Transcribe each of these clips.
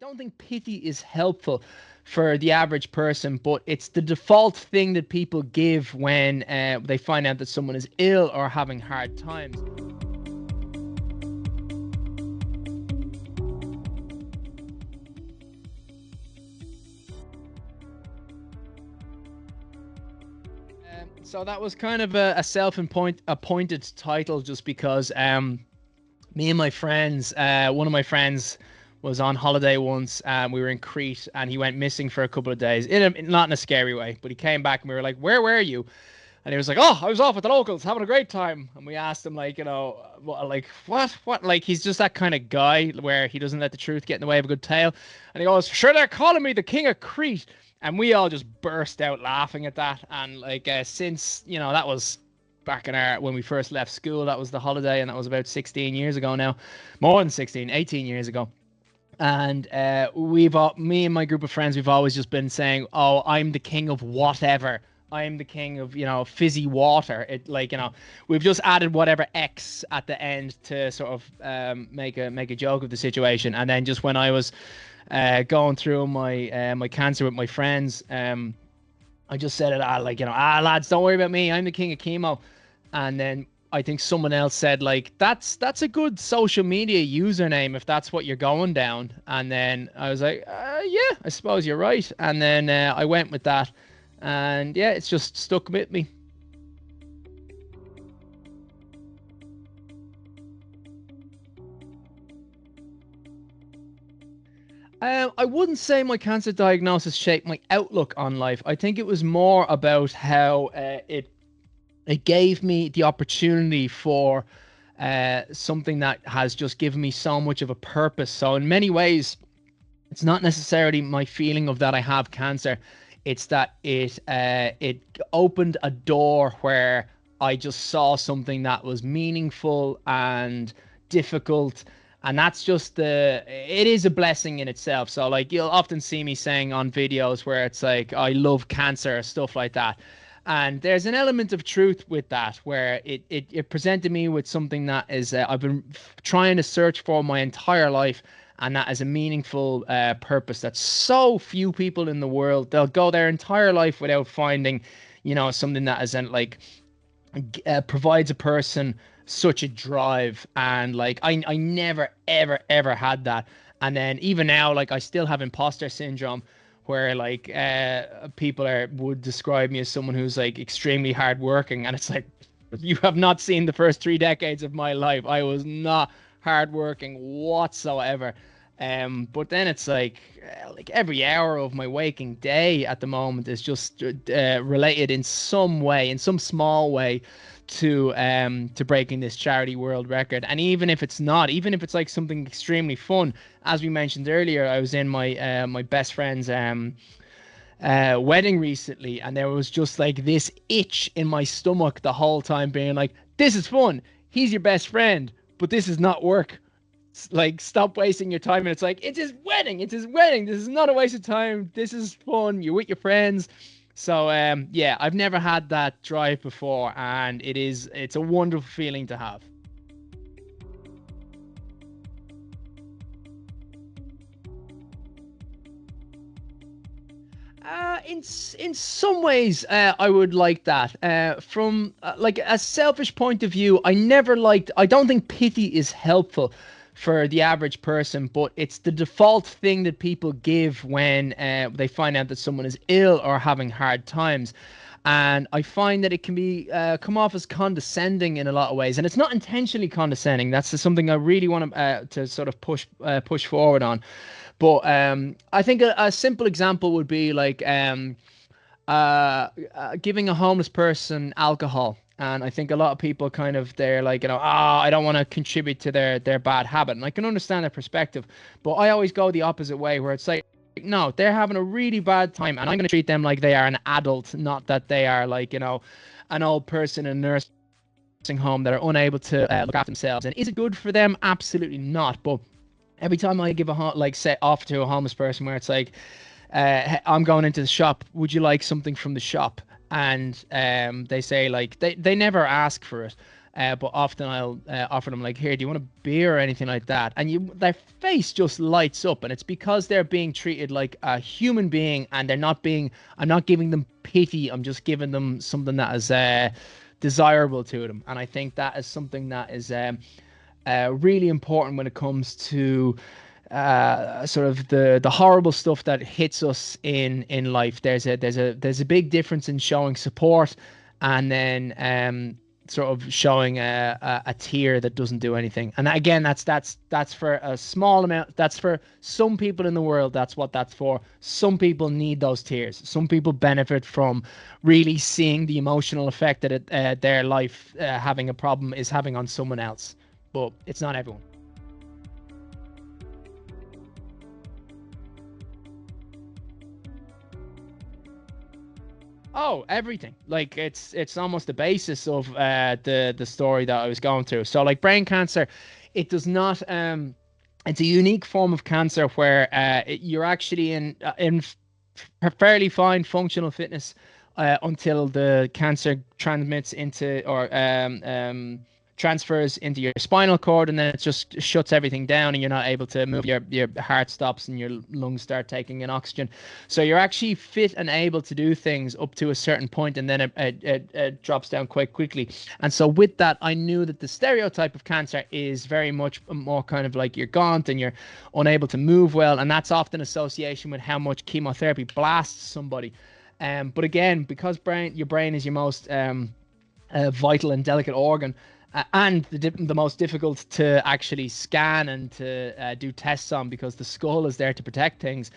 don't think pity is helpful for the average person, but it's the default thing that people give when they find out that someone is ill or having hard times. So that was kind of a self-appointed title, just because me and my friends, one of my friends was on holiday once, and we were in Crete, and he went missing for a couple of days, not in a scary way, but he came back and we were like, "Where were you?" And he was like, "Oh, I was off with the locals having a great time." And we asked him, like, what? Like, he's just that kind of guy where he doesn't let the truth get in the way of a good tale. And he goes, "Sure, they're calling me the King of Crete." And we all just burst out laughing at that. And like, since, that was back in when we first left school, that was the holiday, and that was about 16 years ago now, more than 16, 18 years ago. And me and my group of friends, we've always just been saying, "Oh, I'm the king of whatever. I'm the king of, fizzy water." We've just added whatever X at the end to sort of make a joke of the situation. And then just when I was going through my cancer with my friends, I just said it, lads, don't worry about me. I'm the King of Chemo. And then I think someone else said, like, that's a good social media username if that's what you're going down. And then I was like, yeah, I suppose you're right. And then I went with that. And yeah, it's just stuck with me. I wouldn't say my cancer diagnosis shaped my outlook on life. I think it was more about how it gave me the opportunity for something that has just given me so much of a purpose. So in many ways, it's not necessarily my feeling of that I have cancer. It's that it opened a door where I just saw something that was meaningful and difficult. And that's just it is a blessing in itself. So like, you'll often see me saying on videos where it's like, "I love cancer," stuff like that. And there's an element of truth with that, where it presented me with something that is I've been trying to search for my entire life, and that is a meaningful purpose that so few people in the world, they'll go their entire life without finding, something that isn't like provides a person such a drive. And like, I never ever had that. And then even now, like, I still have imposter syndrome, where like people would describe me as someone who's like extremely hardworking, and it's like, you have not seen the first 3 decades of my life. I was not hardworking whatsoever. But then it's like every hour of my waking day at the moment is just related in some way, in some small way, to breaking this charity world record. And even if it's not, even if it's like something extremely fun, as we mentioned earlier, I was in my my best friend's wedding recently, and there was just like this itch in my stomach the whole time, being like, "This is fun. He's your best friend, but this is not work. Like, stop wasting your time." And it's like, it's his wedding. It's his wedding. This is not a waste of time. This is fun. You're with your friends. So yeah, I've never had that drive before, and it's a wonderful feeling to have. In some ways, I would like that. From like a selfish point of view, I don't think pity is helpful for the average person, but it's the default thing that people give when they find out that someone is ill or having hard times. And I find that it can be come off as condescending in a lot of ways, and it's not intentionally condescending. That's just something I really want to sort of push forward on. But I think a simple example would be like giving a homeless person alcohol. And I think a lot of people kind of, they're like, I don't want to contribute to their bad habit. And I can understand their perspective, but I always go the opposite way, where it's like, no, they're having a really bad time, and I'm going to treat them like they are an adult, not that they are like, an old person in a nursing home that are unable to look after themselves. And is it good for them? Absolutely not. But every time I give say offer to a homeless person, where it's like, I'm going into the shop, would you like something from the shop? And they say, like, they never ask for it. But often I'll offer them like, here, do you want a beer or anything like that? And their face just lights up, and it's because they're being treated like a human being, and I'm not giving them pity. I'm just giving them something that is desirable to them. And I think that is something that is really important when it comes to sort of the horrible stuff that hits us in life. There's a big difference in showing support and then sort of showing a tear that doesn't do anything. And again, that's for a small amount. That's for some people in the world. That's what that's for. Some people need those tears. Some people benefit from really seeing the emotional effect that their life having a problem is having on someone else. But it's not everyone. Oh, everything. Like it's almost the basis of the story that I was going through. So like brain cancer, it does not it's a unique form of cancer where you're actually fairly fine functional fitness until the cancer transmits into or transfers into your spinal cord, and then it just shuts everything down, and you're not able to move. Your heart stops, and your lungs start taking in oxygen. So you're actually fit and able to do things up to a certain point, and then it drops down quite quickly. And so with that, I knew that the stereotype of cancer is very much more kind of like you're gaunt and you're unable to move well, and that's often association with how much chemotherapy blasts somebody. But again, because your brain is your most vital and delicate organ, and the most difficult to actually scan and to do tests on, because the skull is there to protect things.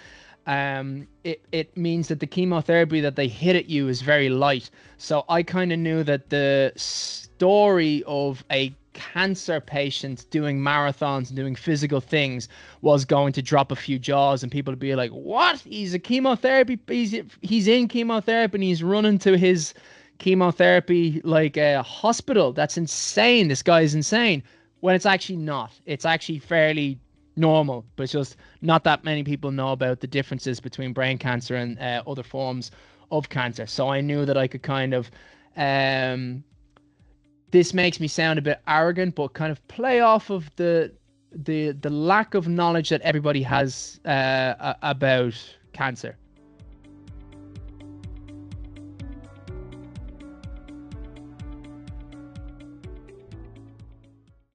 It means that the chemotherapy that they hit at you is very light. So I kind of knew that the story of a cancer patient doing marathons and doing physical things was going to drop a few jaws, and people would be like, what? He's a chemotherapy, he's in chemotherapy and he's running to his chemotherapy like a hospital. That's insane. This guy is insane. When it's actually not. It's actually fairly normal, but it's just not that many people know about the differences between brain cancer and other forms of cancer. So I knew that I could kind of this makes me sound a bit arrogant, but kind of play off of the lack of knowledge that everybody has about cancer.